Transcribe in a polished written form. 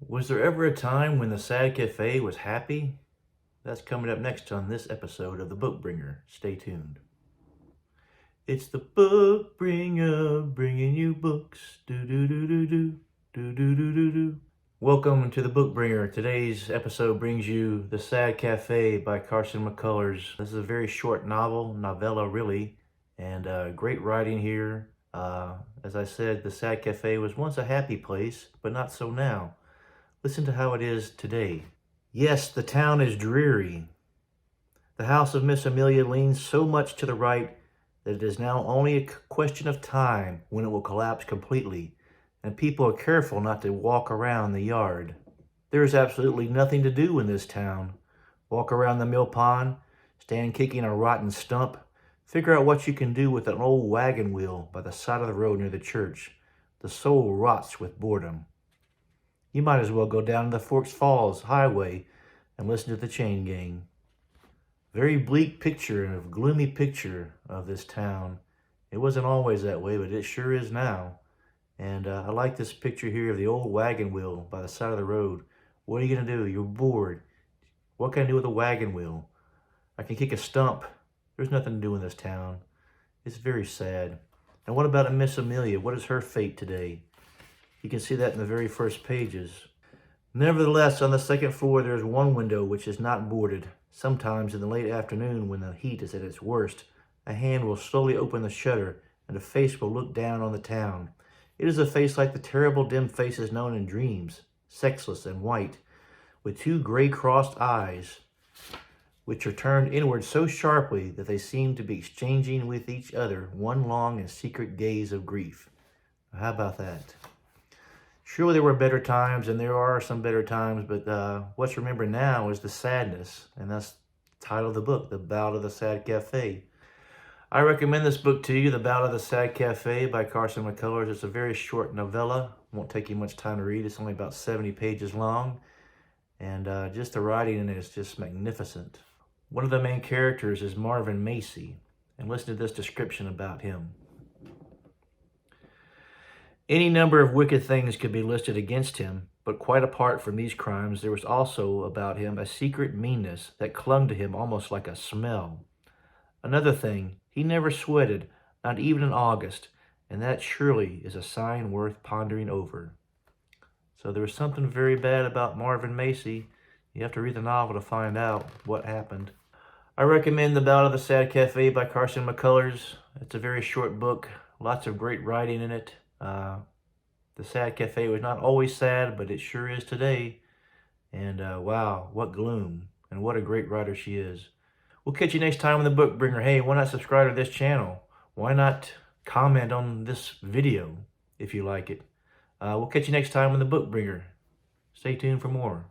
Was there ever a time when the Sad Cafe was happy? That's coming up next on this episode of The Book Bringer. Stay tuned. It's the Book Bringer, bringing you books. Do-do-do-do-do, do-do-do-do-do. Welcome to The Book Bringer. Today's episode brings you The Sad Cafe by Carson McCullers. This is a very short novella really, and great writing here. As I said, the Sad Cafe was once a happy place, but not so now. Listen to how it is today. Yes, the town is dreary. The house of Miss Amelia leans so much to the right that it is now only a question of time when it will collapse completely, and people are careful not to walk around the yard. There is absolutely nothing to do in this town. Walk around the mill pond, stand kicking a rotten stump, figure out what you can do with an old wagon wheel by the side of the road near the church. The soul rots with boredom. You might as well go down to the Forks Falls Highway and listen to the Chain Gang. Very bleak picture and a gloomy picture of this town. It wasn't always that way, but it sure is now. And I like this picture here of the old wagon wheel by the side of the road. What are you going to do? You're bored. What can I do with a wagon wheel? I can kick a stump. There's nothing to do in this town. It's very sad. And what about Miss Amelia? What is her fate today? You can see that in the very first pages. Nevertheless, on the second floor, there is one window which is not boarded. Sometimes in the late afternoon, when the heat is at its worst, a hand will slowly open the shutter, and a face will look down on the town. It is a face like the terrible dim faces known in dreams, sexless and white, with two gray crossed eyes, which are turned inward so sharply that they seem to be exchanging with each other one long and secret gaze of grief. How about that? Surely there were better times, and there are some better times, but what's remembered now is the sadness, and that's the title of the book, The Ballad of the Sad Cafe. I recommend this book to you, The Ballad of the Sad Cafe by Carson McCullers. It's a very short novella. Won't take you much time to read. It's only about 70 pages long, and just the writing in it is just magnificent. One of the main characters is Marvin Macy, and listen to this description about him. Any number of wicked things could be listed against him, but quite apart from these crimes, there was also about him a secret meanness that clung to him almost like a smell. Another thing, he never sweated, not even in August, and that surely is a sign worth pondering over. So there was something very bad about Marvin Macy. You have to read the novel to find out what happened. I recommend The Ballad of the Sad Cafe by Carson McCullers. It's a very short book, lots of great writing in it. The Sad Cafe was not always sad, but it sure is today. And wow, what gloom, and what a great writer she is. We'll catch you next time on The Book Bringer. Hey, why not subscribe to this channel? Why not comment on this video if you like it? We'll catch you next time on The Book Bringer. Stay tuned for more.